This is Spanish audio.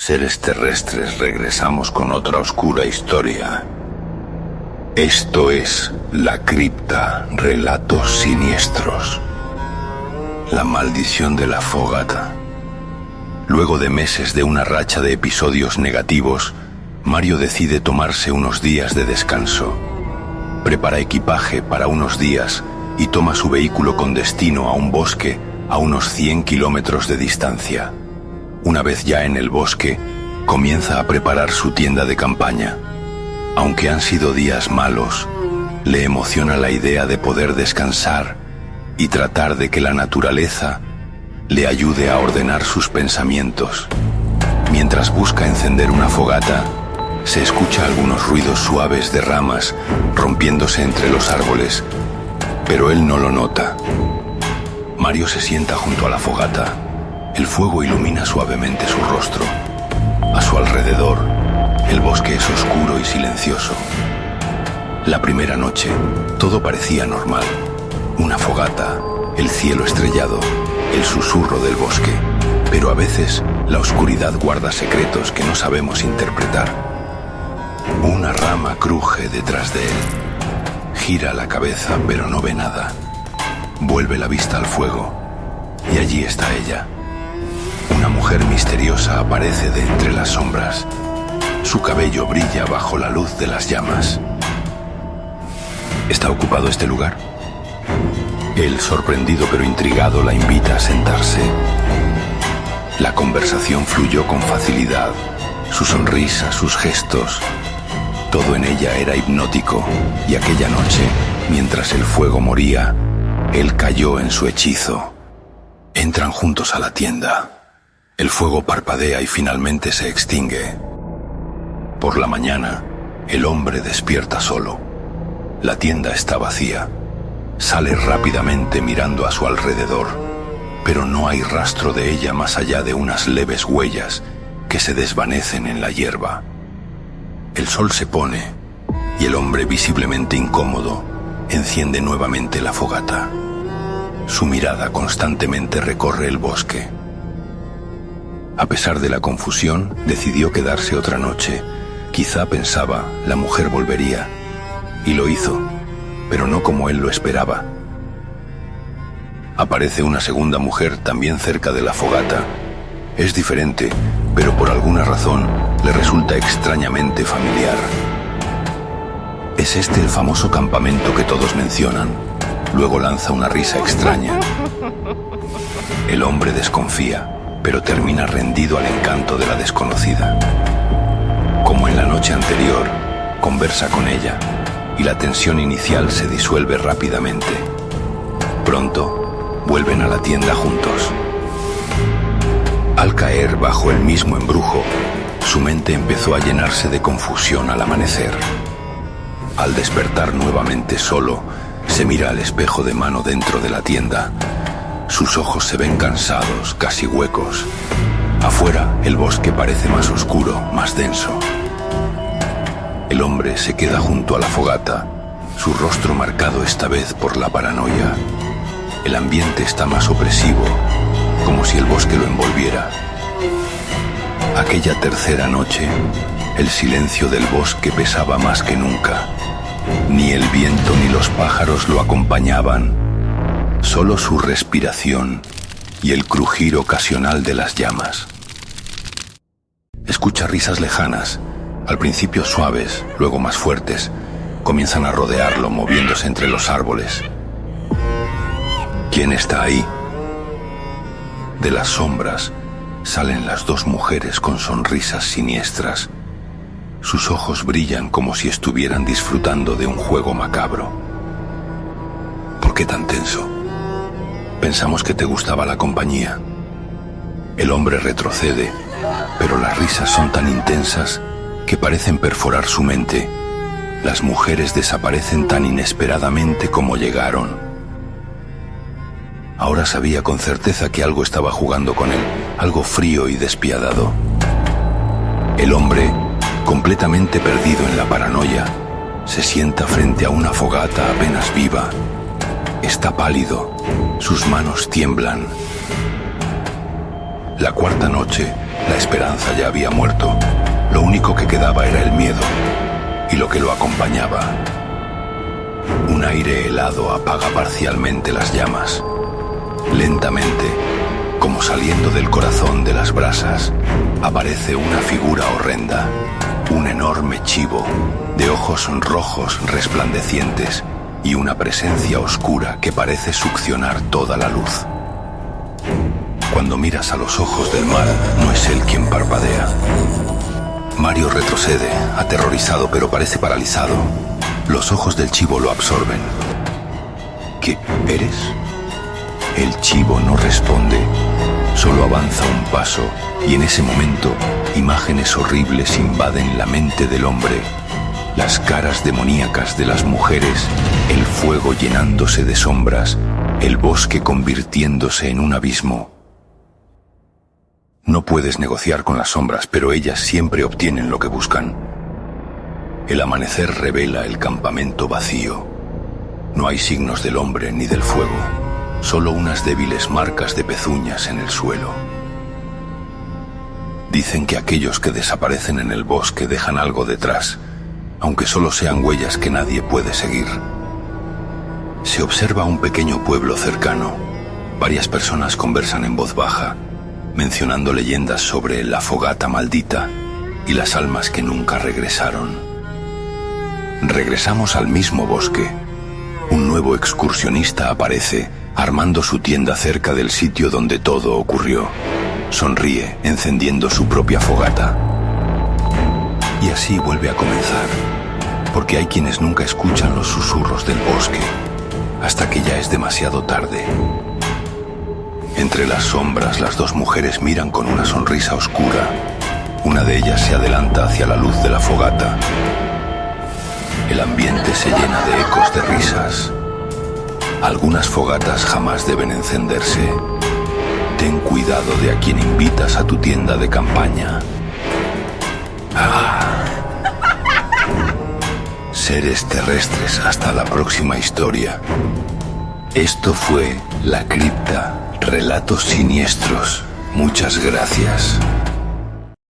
seres terrestres, regresamos con otra oscura historia. Esto es La Cripta, relatos siniestros. La maldición de la fogata. Luego de meses de una racha de episodios negativos, Mario decide tomarse unos días de descanso. Prepara equipaje para unos días y toma su vehículo con destino a un bosque a unos 100 kilómetros de distancia. Una vez ya en el bosque, comienza a preparar su tienda de campaña. Aunque han sido días malos, le emociona la idea de poder descansar y tratar de que la naturaleza le ayude a ordenar sus pensamientos. Mientras busca encender una fogata, se escucha algunos ruidos suaves de ramas rompiéndose entre los árboles, pero él no lo nota. Mario se sienta junto a la fogata. El fuego ilumina suavemente su rostro. A su alrededor, el bosque es oscuro y silencioso. La primera noche, todo parecía normal. Una fogata, el cielo estrellado, el susurro del bosque. Pero a veces, la oscuridad guarda secretos que no sabemos interpretar. Una rama cruje detrás de él. Gira la cabeza, pero no ve nada. Vuelve la vista al fuego, y allí está ella. Una mujer misteriosa aparece de entre las sombras. Su cabello brilla bajo la luz de las llamas. ¿Está ocupado este lugar? Él, sorprendido pero intrigado, la invita a sentarse. La conversación fluyó con facilidad. Su sonrisa, sus gestos, todo en ella era hipnótico. Y aquella noche, mientras el fuego moría, él cayó en su hechizo. Entran juntos a la tienda. El fuego parpadea y finalmente se extingue. Por la mañana, el hombre despierta solo. La tienda está vacía. Sale rápidamente mirando a su alrededor, pero no hay rastro de ella más allá de unas leves huellas que se desvanecen en la hierba. El sol se pone y el hombre, visiblemente incómodo, enciende nuevamente la fogata. Su mirada constantemente recorre el bosque. A pesar de la confusión, decidió quedarse otra noche. Quizá pensaba, la mujer volvería. Y lo hizo, pero no como él lo esperaba. Aparece una segunda mujer también cerca de la fogata. Es diferente, pero por alguna razón le resulta extrañamente familiar. ¿Es este el famoso campamento que todos mencionan? Luego lanza una risa extraña. El hombre desconfía, pero termina rendido al encanto de la desconocida. Como en la noche anterior, conversa con ella, y la tensión inicial se disuelve rápidamente. Pronto, vuelven a la tienda juntos. Al caer bajo el mismo embrujo, su mente empezó a llenarse de confusión al amanecer. Al despertar nuevamente solo, se mira al espejo de mano dentro de la tienda. Sus ojos se ven cansados, casi huecos. Afuera, el bosque parece más oscuro, más denso. El hombre se queda junto a la fogata, su rostro marcado esta vez por la paranoia. El ambiente está más opresivo, como si el bosque lo envolviera. Aquella tercera noche, el silencio del bosque pesaba más que nunca. Ni el viento ni los pájaros lo acompañaban, solo su respiración y el crujir ocasional de las llamas. Escucha risas lejanas, al principio suaves, luego más fuertes. Comienzan a rodearlo, moviéndose entre los árboles. ¿Quién está ahí? De las sombras salen las dos mujeres con sonrisas siniestras. Sus ojos brillan como si estuvieran disfrutando de un juego macabro. ¿Por qué tan tenso? Pensamos que te gustaba la compañía. El hombre retrocede, pero las risas son tan intensas que parecen perforar su mente. Las mujeres desaparecen tan inesperadamente como llegaron. Ahora sabía con certeza que algo estaba jugando con él, algo frío y despiadado. El hombre, completamente perdido en la paranoia, se sienta frente a una fogata apenas viva. Está pálido, sus manos tiemblan. La cuarta noche, La esperanza ya había muerto. Lo único que quedaba era el miedo y lo que lo acompañaba. Un aire helado apaga parcialmente las llamas. Lentamente, como saliendo del corazón de las brasas, aparece una figura horrenda, un enorme chivo, de ojos rojos resplandecientes y una presencia oscura que parece succionar toda la luz. Cuando miras a los ojos del mal, no es él quien parpadea. Mario retrocede, aterrorizado, pero parece paralizado. Los ojos del chivo lo absorben. ¿Qué eres? El chivo no responde, solo avanza un paso, y en ese momento, imágenes horribles invaden la mente del hombre. Las caras demoníacas de las mujeres, el fuego llenándose de sombras, el bosque convirtiéndose en un abismo. No puedes negociar con las sombras, pero ellas siempre obtienen lo que buscan. El amanecer revela el campamento vacío. No hay signos del hombre ni del fuego, solo unas débiles marcas de pezuñas en el suelo. Dicen que aquellos que desaparecen en el bosque dejan algo detrás, aunque solo sean huellas que nadie puede seguir. Se observa un pequeño pueblo cercano. Varias personas conversan en voz baja, mencionando leyendas sobre la fogata maldita y las almas que nunca regresaron. Regresamos al mismo bosque. Un nuevo excursionista aparece, armando su tienda cerca del sitio donde todo ocurrió. Sonríe, encendiendo su propia fogata. Y así vuelve a comenzar, porque hay quienes nunca escuchan los susurros del bosque, hasta que ya es demasiado tarde. Entre las sombras, las dos mujeres miran con una sonrisa oscura. Una de ellas se adelanta hacia la luz de la fogata. El ambiente se llena de ecos de risas. Algunas fogatas jamás deben encenderse. Ten cuidado de a quien invitas a tu tienda de campaña. Seres terrestres, hasta la próxima historia. Esto fue La Cripta, Relatos Siniestros. Muchas gracias.